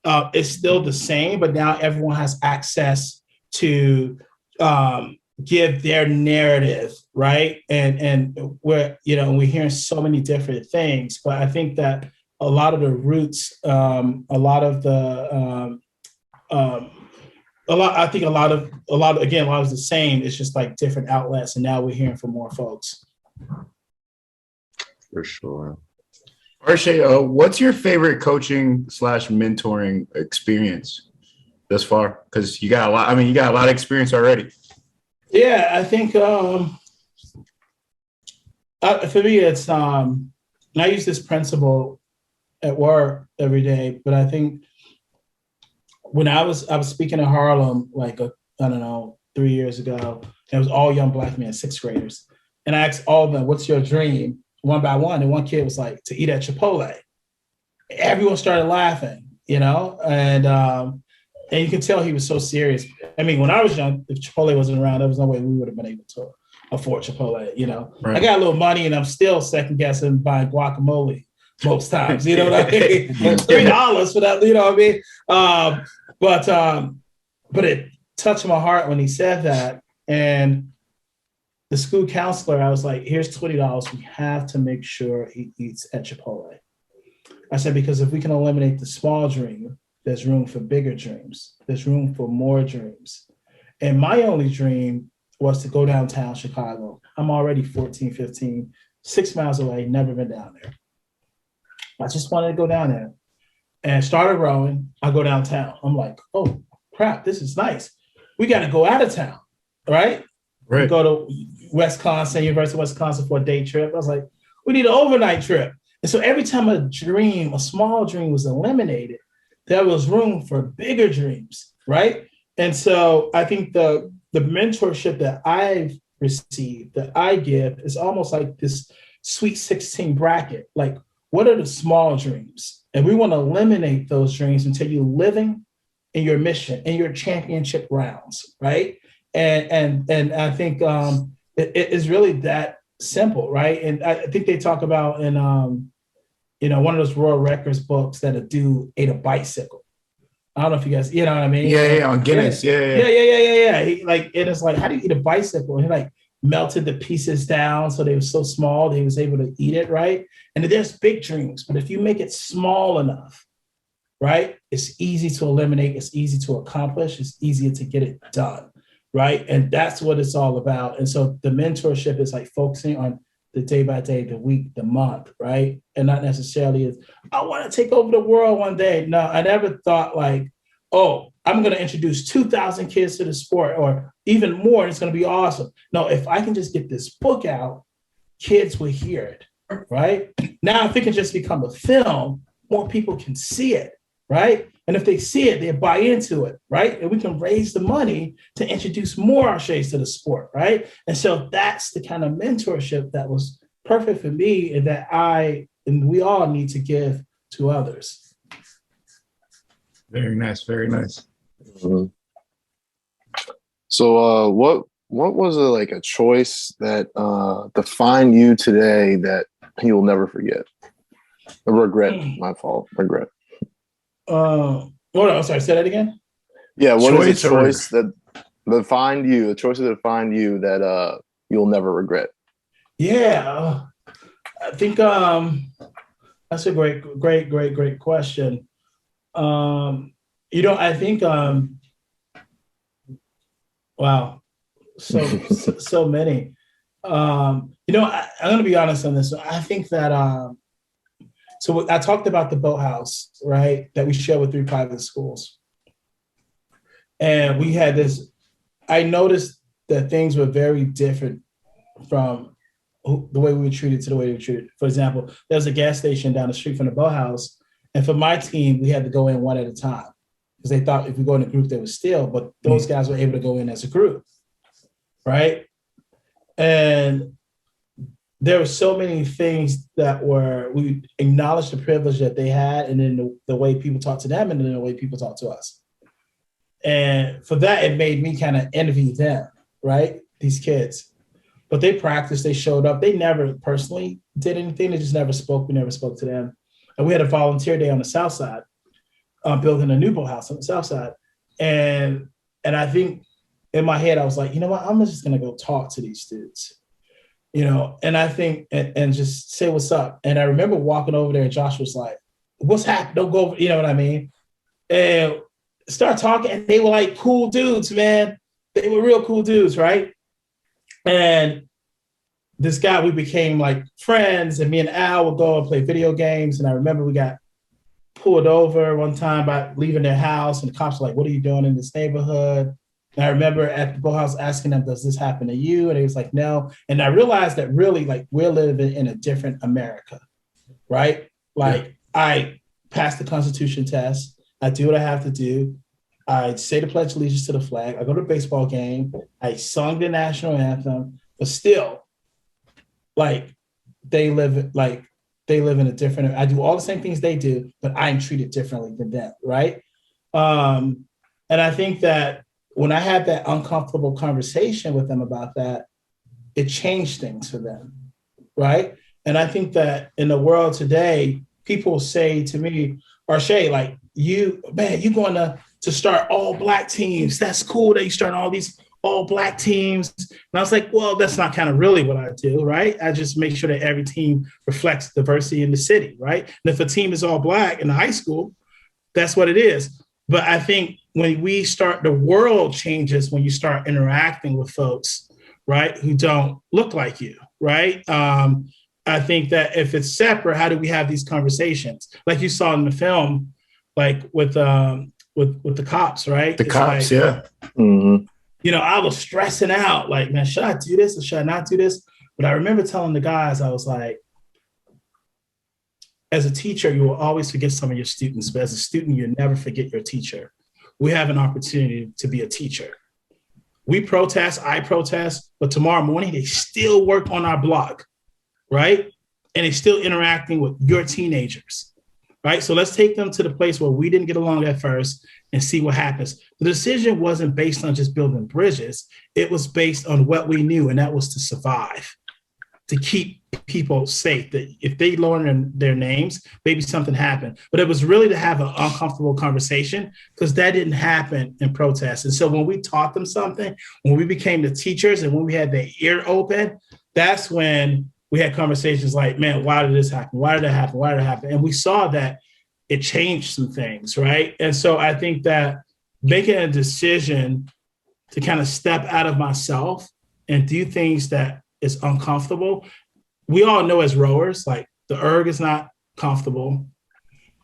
it's still the same, but now everyone has access to give their narrative, right? And we're hearing so many different things, but I think that a lot of the roots, a lot of the same. It's just like different outlets, and now we're hearing from more folks. For sure. Arshay, what's your favorite coaching / mentoring experience thus far? Because you got a lot. I mean, you got a lot of experience already. Yeah, I think for me, it's I use this principle at work every day, but I think when I was speaking in Harlem, like I don't know, 3 years ago, it was all young Black men, sixth graders, and I asked all of them, "What's your dream?" One by one, and one kid was like, "To eat at Chipotle." Everyone started laughing, and you could tell he was so serious. I mean, when I was young, if Chipotle wasn't around, there was no way we would have been able to afford Chipotle. Right. I got a little money, and I'm still second guessing buying guacamole most times. You know what I mean? $3 for that. You know what I mean? But it touched my heart when he said that. And the school counselor, I was like, "Here's $20. We have to make sure he eats at Chipotle." I said, because if we can eliminate the small dream, there's room for bigger dreams. There's room for more dreams. And my only dream was to go downtown Chicago. I'm already 14, 15, 6 miles away, never been down there. I just wanted to go down there and started rowing. I go downtown. I'm like, oh, crap, this is nice. We got to go out of town, right? Right. We go to Wisconsin, University of Wisconsin for a day trip. I was like, we need an overnight trip. And so every time a small dream was eliminated, there was room for bigger dreams, right? And so I think the mentorship that I've received, that I give, is almost like this Sweet 16 bracket. Like, what are the small dreams? And we want to eliminate those dreams until you're living in your mission, in your championship rounds, right? And I think it is really that simple, right? And I think they talk about in one of those world records books that a dude ate a bicycle. I don't know if you guys, you know what I mean? Yeah, on Guinness. Yeah. And it's like, how do you eat a bicycle? And he like melted the pieces down so they were so small that he was able to eat it, right? And there's big dreams, but if you make it small enough, right, it's easy to eliminate, it's easy to accomplish, it's easier to get it done, right? And that's what it's all about. And so the mentorship is like focusing on the day by day, the week, the month, right? And not necessarily I want to take over the world one day. No, I never thought like, oh, I'm going to introduce 2,000 kids to the sport or even more, and it's going to be awesome. No, if I can just get this book out, kids will hear it, right? Now, if it can just become a film, more people can see it, right? And if they see it, they buy into it, right? And we can raise the money to introduce more Arshays to the sport, right? And so that's the kind of mentorship that was perfect for me and that and we all need to give to others. Very nice. Very nice. Mm-hmm. So what was a choice that defined you today that you'll never forget? A regret, my fault. Regret. I'm sorry, say that again. Yeah, what is a choice that defined you, a choice that defined you that you'll never regret? Yeah, I think that's a great question. I think wow, so many. I'm going to be honest on this. I think that so I talked about the boathouse, right, that we share with 3 private schools. And we had this, I noticed that things were very different from the way we were treated to the way they were treated. For example, there was a gas station down the street from the boathouse. And for my team, we had to go in one at a time because they thought if we go in a group, they would steal. But those guys were able to go in as a group, right? And there were so many things that we acknowledged the privilege that they had, and then the way people talk to them, and then the way people talk to us. And for that, it made me kind of envy them, right? These kids. But they practiced, they showed up. They never personally did anything. They just never spoke. We never spoke to them. And we had a volunteer day on the South Side, building a new boathouse on the South Side. And I think in my head, I was like, you know what? I'm just going to go talk to these dudes. And I think, and just say what's up. And I remember walking over there and Josh was like, what's happening? Don't go over, you know what I mean? And start talking. And they were like cool dudes, man. They were real cool dudes, right? And this guy, we became like friends, and me and Al would go and play video games. And I remember we got pulled over one time by leaving their house, and the cops were like, "What are you doing in this neighborhood?" And I remember at the boathouse asking them, "Does this happen to you?" And he was like, "No." And I realized that really, like, we're living in a different America, right? Like, I passed the Constitution test. I do what I have to do. I say the Pledge of Allegiance to the flag. I go to a baseball game. I sung the national anthem, but still, like, they live in a different, I do all the same things they do, but I'm treated differently than them, right? And I think that when I had that uncomfortable conversation with them about that, it changed things for them, right? And I think that in the world today, people say to me, Arshay, like, you going to start all Black teams. That's cool that you start all these all Black teams. And I was like, well, that's not kind of really what I do, right? I just make sure that every team reflects diversity in the city, right? And if a team is all Black in high school, that's what it is. But I think when the world changes when you start interacting with folks, right, who don't look like you, right? I think that if it's separate, how do we have these conversations? Like you saw in the film, like with the cops, right? The cops, like, yeah. Mm-hmm. You know, I was stressing out, like, man, should I do this or should I not do this? But I remember telling the guys, I was like, as a teacher, you will always forget some of your students, but as a student, you never forget your teacher. We have an opportunity to be a teacher. We protest, I protest, but tomorrow morning, they still work on our block, right? And they're still interacting with your teenagers, right? So let's take them to the place where we didn't get along at first and see what happens. The decision wasn't based on just building bridges. It was based on what we knew, and that was to survive, to keep people safe, that if they learn their names, maybe something happened. But it was really to have an uncomfortable conversation, because that didn't happen in protests. And so when we taught them something, when we became the teachers and when we had their ear open, that's when we had conversations like, man, why did this happen? Why did that happen? Why did it happen? And we saw that it changed some things, right? And so I think that making a decision to kind of step out of myself and do things that is uncomfortable. We all know as rowers, like, the erg is not comfortable.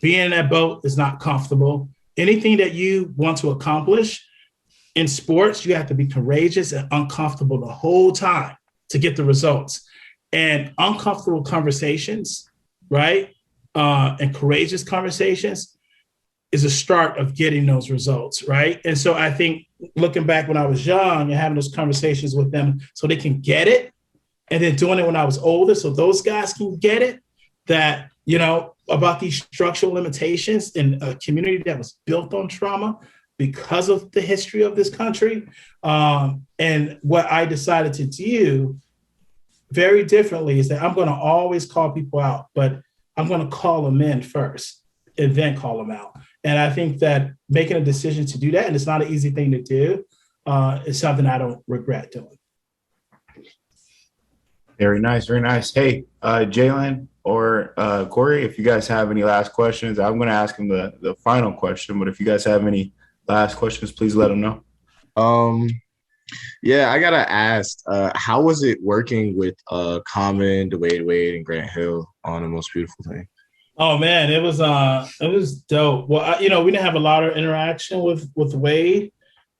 Being in that boat is not comfortable. Anything that you want to accomplish in sports, you have to be courageous and uncomfortable the whole time to get the results. And uncomfortable conversations, right? And courageous conversations is a start of getting those results, right? And so I think looking back when I was young and having those conversations with them so they can get it, and then doing it when I was older so those guys can get it, that, you know, about these structural limitations in a community that was built on trauma because of the history of this country. And what I decided to do very differently is that I'm going to always call people out, but I'm going to call them in first and then call them out. And I think that making a decision to do that, and it's not an easy thing to do, is something I don't regret doing. Very nice, very nice. Hey, Jaylen or Cory, if you guys have any last questions, I'm going to ask them the final question, but if you guys have any last questions, please let them know. Yeah, I gotta ask, how was it working with Common, Wade, and Grant Hill on The Most Beautiful Thing? Oh man, it was dope. Well, you know, we didn't have a lot of interaction with Wade.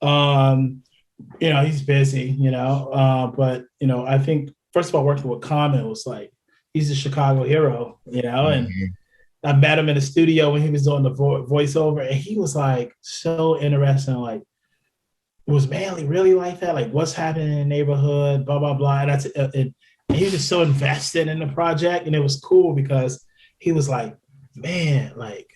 You know, he's busy, you know, but, you know, I think, first of all, working with Common was like, he's a Chicago hero, you know, and I met him in the studio when he was doing the voiceover, and he was like so interesting, like, was Manly really like that? Like, what's happening in the neighborhood, blah, blah, blah. And he was just so invested in the project, and it was cool because he was like, man, like,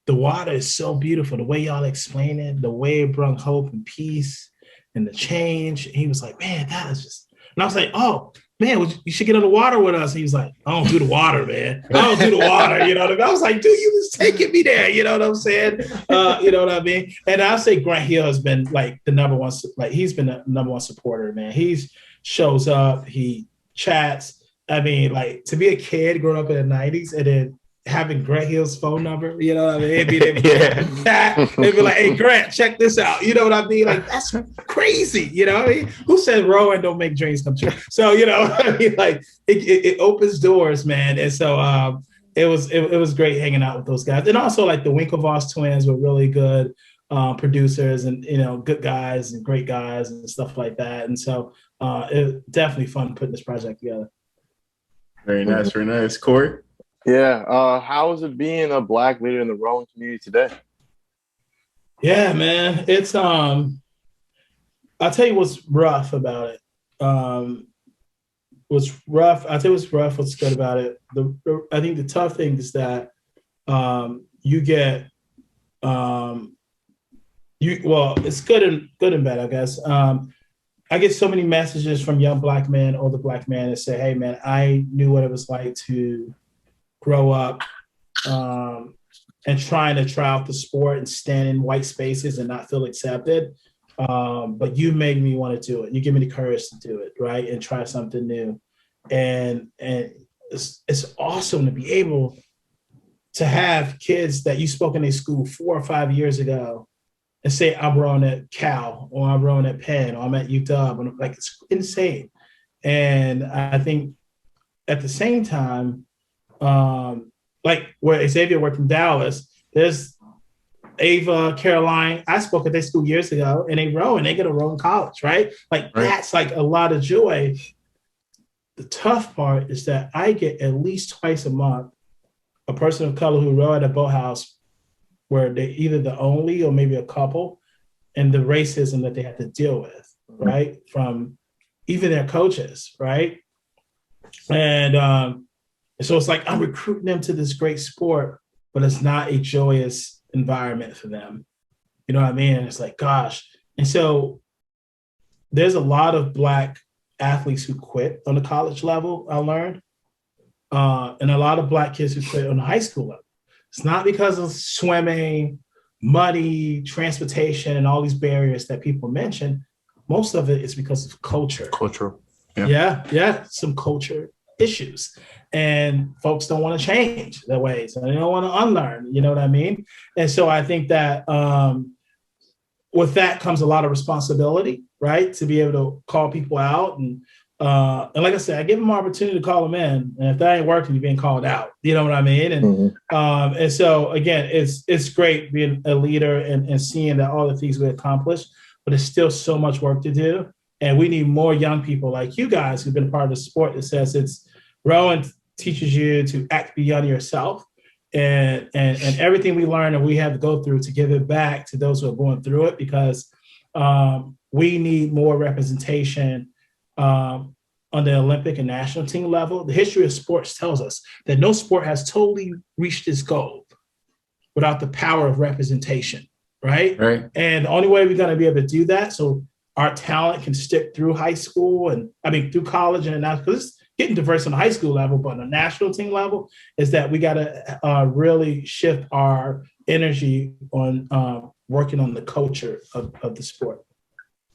the water is so beautiful. The way y'all explain it, the way it brought hope and peace and the change. He was like, man, that is just, and I was like, oh, man, you should get on the water with us. And he was like, I don't do the water, man. I don't do the water. You know what I mean? I was like, dude, you was taking me there. You know what I'm saying? You know what I mean? And I'll say Grant Hill has been like the number one, like, he's been the number one supporter, man. He shows up, he chats. I mean, like, to be a kid growing up in the 90s and then having Grant Hill's phone number. You know what I mean? They'd Yeah. be like, hey, Grant, check this out. You know what I mean? Like, that's crazy. You know what I mean? Who said rowing don't make dreams come true? So, you know, I mean, like it opens doors, man. And so it was great hanging out with those guys. And also like the Winklevoss twins were really good producers and, you know, good guys and great guys and stuff like that. And so it was definitely fun putting this project together. Very nice, very nice. Cory? Yeah. How is it being a Black leader in the rowing community today? Yeah, man. It's I'll tell you what's rough about it. What's rough, I'll tell you what's rough, what's good about it. I think the tough thing is that you get it's good and bad, I guess. I get so many messages from young Black men, older Black men that say, hey man, I knew what it was like to grow up and trying to try out the sport and stand in white spaces and not feel accepted. But you made me want to do it. You give me the courage to do it, right? And try something new. And it's awesome to be able to have kids that you spoke in a school 4 or 5 years ago and say, I'm rowing at Cal, or I'm rowing at Penn, or I'm at UW. And like, it's insane. And I think at the same time, like where Xavier worked in Dallas, there's Ava, Caroline, I spoke at their school years ago, and they row and they get a row in college, right? Like that's like a lot of joy. The tough part is that I get at least twice a month a person of color who row at a boathouse where they're either the only or maybe a couple, and the racism that they have to deal with, right? From even their coaches, right? And so it's like I'm recruiting them to this great sport, but it's not a joyous environment for them. You know what I mean? And it's like, gosh. And so there's a lot of Black athletes who quit on the college level, I learned, and a lot of Black kids who quit on the high school level. It's not because of swimming, money, transportation, and all these barriers that people mention. Most of it is because of culture. Cultural. Yeah. Some culture issues. And folks don't want to change their ways. And they don't want to unlearn, you know what I mean? And so I think that with that comes a lot of responsibility, right? To be able to call people out. And like I said, I give them an opportunity to call them in. And if that ain't working, you're being called out. You know what I mean? And and so again, it's great being a leader and seeing that all the things we accomplished, but there's still so much work to do. And we need more young people like you guys who've been a part of the sport that says it's rowing teaches you to act beyond yourself and everything we learn and we have to go through to give it back to those who are going through it, because we need more representation on the Olympic and national team level. The history of sports tells us that no sport has totally reached its goal without the power of representation, right? And the only way we're going to be able to do that, so our talent can stick through high school and through college and now, because it's getting diverse on the high school level, but on the national team level, is that we got to really shift our energy on working on the culture of the sport.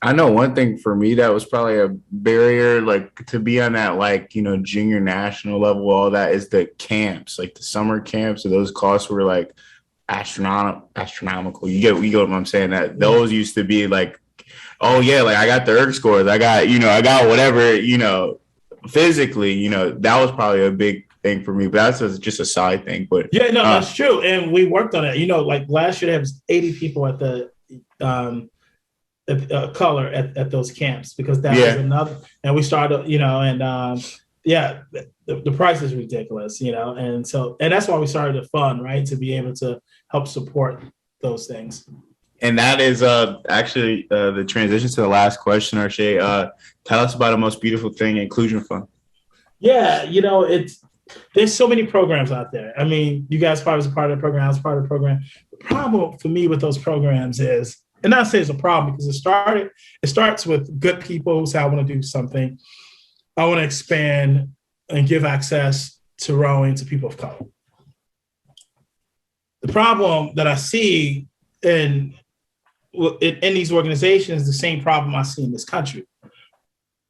I know one thing for me that was probably a barrier, like to be on that, like, you know, junior national level, all that is the camps, like the summer camps. So those costs were like astronomical. You get what I'm saying? That those used to be like, oh yeah, like I got the ERG scores. I got whatever, you know, physically, you know, that was probably a big thing for me, but that's just a side thing. But yeah, no, that's true. And we worked on it. You know, like last year there was 80 people at the color at those camps, because that was another, and we started, you know, and the price is ridiculous, you know, and so, and that's why we started the fund, right, to be able to help support those things. And that is actually the transition to the last question, Arshay. Tell us about the most beautiful thing, Inclusion Fund. Yeah, you know, there's so many programs out there. I mean, you guys probably was a part of the program. I was part of the program. The problem for me with those programs is, and not say it's a problem, because it starts with good people who say, I want to do something. I want to expand and give access to rowing to people of color. The problem that I see in these organizations, the same problem I see in this country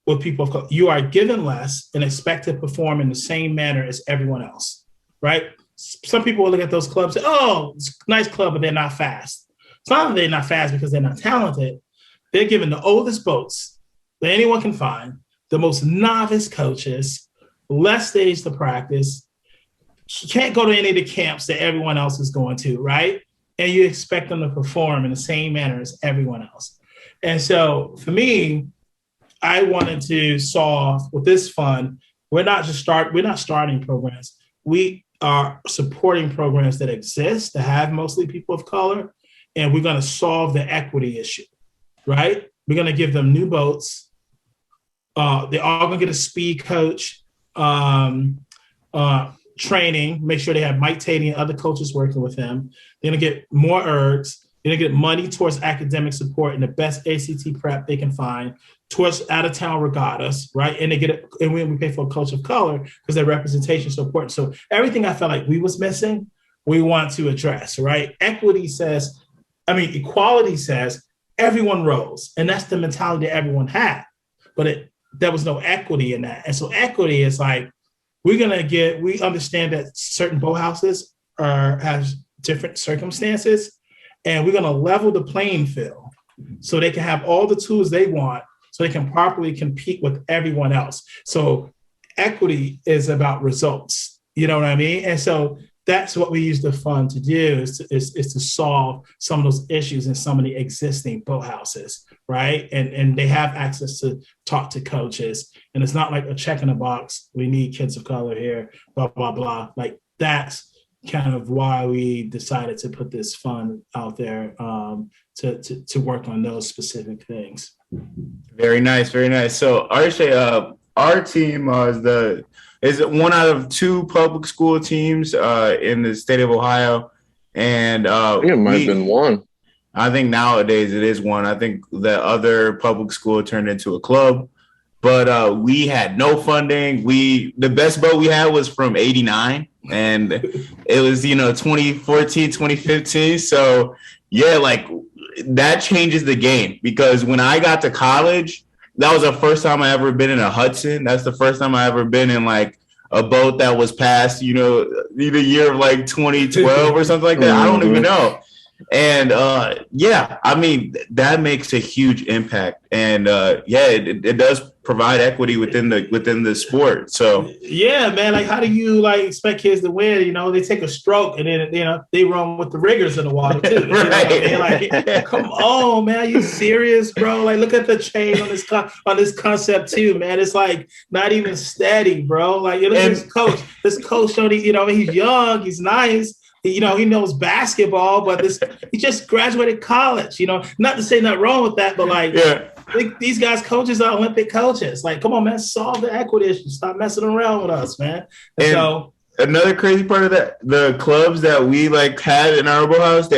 with people of color. You are given less and expect to perform in the same manner as everyone else, right? some people will look at those clubs and say, oh, it's a nice club, but they're not fast. It's not that they're not fast because they're not talented. They're given the oldest boats that anyone can find, the most novice coaches, less days to practice. You can't go to any of the camps that everyone else is going to, right? And you expect them to perform in the same manner as everyone else. And so for me, I wanted to solve with this fund. We're not starting programs. We are supporting programs that exist that have mostly people of color, and we're going to solve the equity issue, right? We're going to give them new boats. They're all going to get a speed coach training, make sure they have Mike Tatey and other coaches working with them. They're going to get more ERGs. They're going to get money towards academic support and the best ACT prep they can find, towards out-of-town regattas, right? And we pay for a coach of color because their representation is so important. So everything I felt like we was missing, we want to address, right? Equality says everyone rose, and that's the mentality that everyone had, but there was no equity in that. And so equity is like, we understand that certain boathouses have different circumstances, and we're going to level the playing field so they can have all the tools they want so they can properly compete with everyone else. So equity is about results, you know what I mean? And so that's what we use the fund to do, is to solve some of those issues in some of the existing boathouses, right? And they have access to talk to coaches. And it's not like a check in a box, we need kids of color here, blah, blah, blah. Like that's kind of why we decided to put this fund out there to work on those specific things. Very nice, very nice. So Arshay, our team is one out of two public school teams in the state of Ohio, and I think it might have been one. I think nowadays it is one. I think the other public school turned into a club, but we had no funding. The best boat we had was from '89, and it was 2014, 2015. So yeah, like that changes the game, because when I got to college, that was the first time I ever been in a Hudson. That's the first time I ever been in like a boat that was past, the year of like 2012 or something like that. I don't even know. And yeah, I mean, that makes a huge impact. And yeah, it does provide equity within the sport. So yeah, man, like how do you like expect kids to win? They take a stroke and then they run with the riggers in the water too. Right. You know what I mean? Like, come on, man, are you serious, bro? Like, look at the chain on this concept too, man. It's like not even steady, bro. Like, look at this coach. This coach, he's young, he's nice. He knows basketball, but he just graduated college. Not to say nothing wrong with that, but like, yeah. These guys, coaches are Olympic coaches. Like, come on, man, solve the equity issue. Stop messing around with us, man. And so another crazy part of that, the clubs that we like had in our boathouse,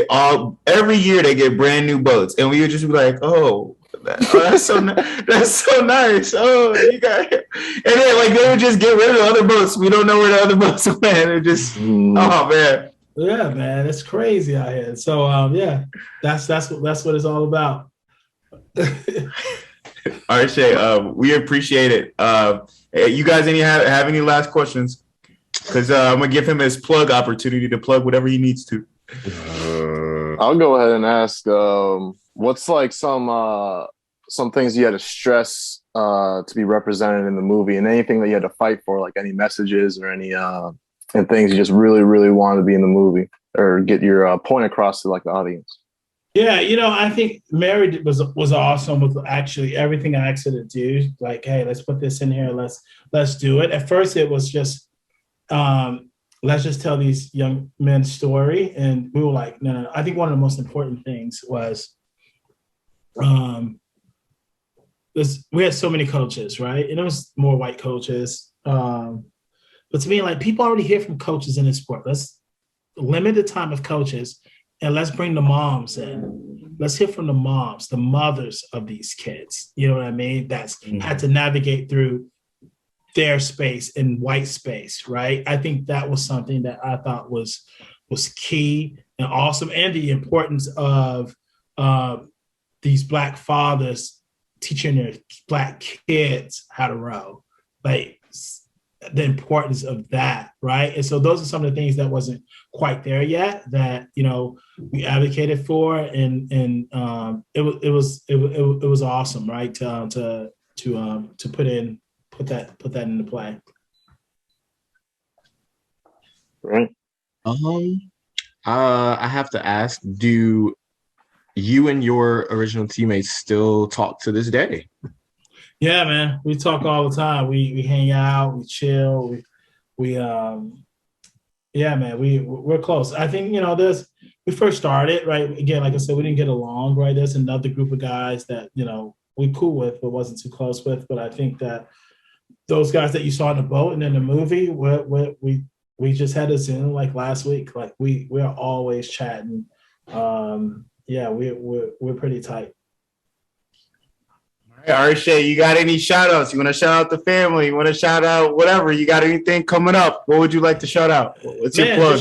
every year they get brand new boats, and we would just be like, oh, that's so nice. Oh, you got it. And then like they would just get rid of the other boats. We don't know where the other boats went. It just oh man. Yeah, man, it's crazy out here. So yeah, that's what it's all about. Arshay, we appreciate it. You guys have any last questions? Because I'm gonna give him his plug opportunity to plug whatever he needs to. I'll go ahead and ask, what's like some things you had to stress to be represented in the movie, and anything that you had to fight for, like any messages or any and things you just really, really wanted to be in the movie or get your point across to like the audience. Yeah, I think Mary was awesome with actually everything I asked her to do. Like, hey, let's put this in here. Let's do it. At first, it was just let's just tell these young men's story, and we were like, no. I think one of the most important things was we had so many coaches, right? And it was more white coaches. But to me, like, people already hear from coaches in this sport. Let's limit the time of coaches. And let's bring the moms in. Let's hear from the moms, the mothers of these kids. You know what I mean? That's had to navigate through their space and white space, right? I think that was something that I thought was key and awesome. And the importance of these Black fathers teaching their Black kids how to row. Like, the importance of that, right? And so those are some of the things that wasn't quite there yet that, you know, we advocated for, and it was awesome, right? To put that into play. Right. I have to ask, do you and your original teammates still talk to this day? Yeah, man, we talk all the time. We hang out, we chill, yeah, man, we're close. I think, you know, we first started, right? Again, like I said, we didn't get along, right? There's another group of guys that, you know, we cool with, but wasn't too close with. But I think that those guys that you saw in the boat and in the movie, we just had a Zoom like last week. Like we're always chatting. Yeah, we're pretty tight. All right, Arshay, you got any shout outs? You want to shout out the family? You want to shout out whatever? You got anything coming up? What would you like to shout out? What's your plug?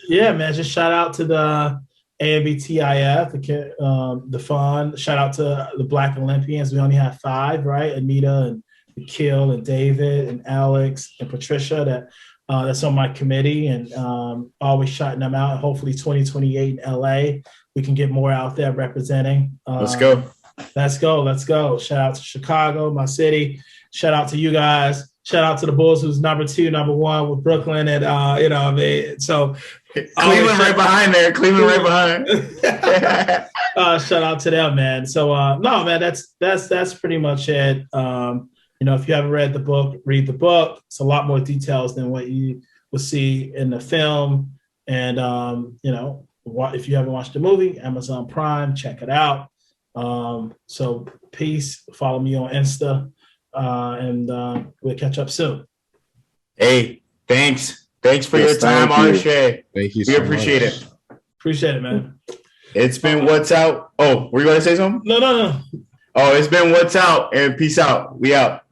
Just shout out to the AMBTIF, the fund. Shout out to the Black Olympians. We only have 5, right? Anita and Nikhil and David and Alex and Patricia that's on my committee, and always shouting them out. Hopefully 2028 in LA, we can get more out there representing. Let's go. Let's go. Shout out to Chicago, my city. Shout out to you guys. Shout out to the Bulls, who's number 2, number 1 with Brooklyn. And, you know, I mean, so Cleveland right behind there. Cleveland right behind. Shout out to them, man. So, no, man, that's pretty much it. You know, if you haven't read the book, read the book. It's a lot more details than what you will see in the film. And, you know, if you haven't watched the movie, Amazon Prime, check it out. So peace. Follow me on Insta, and we'll catch up soon. Hey, thanks for your time, Arshay. Thank you. We appreciate it. Appreciate it, man. It's been What's Out. Oh, were you going to say something? No. Oh, it's been What's Out, and peace out. We out.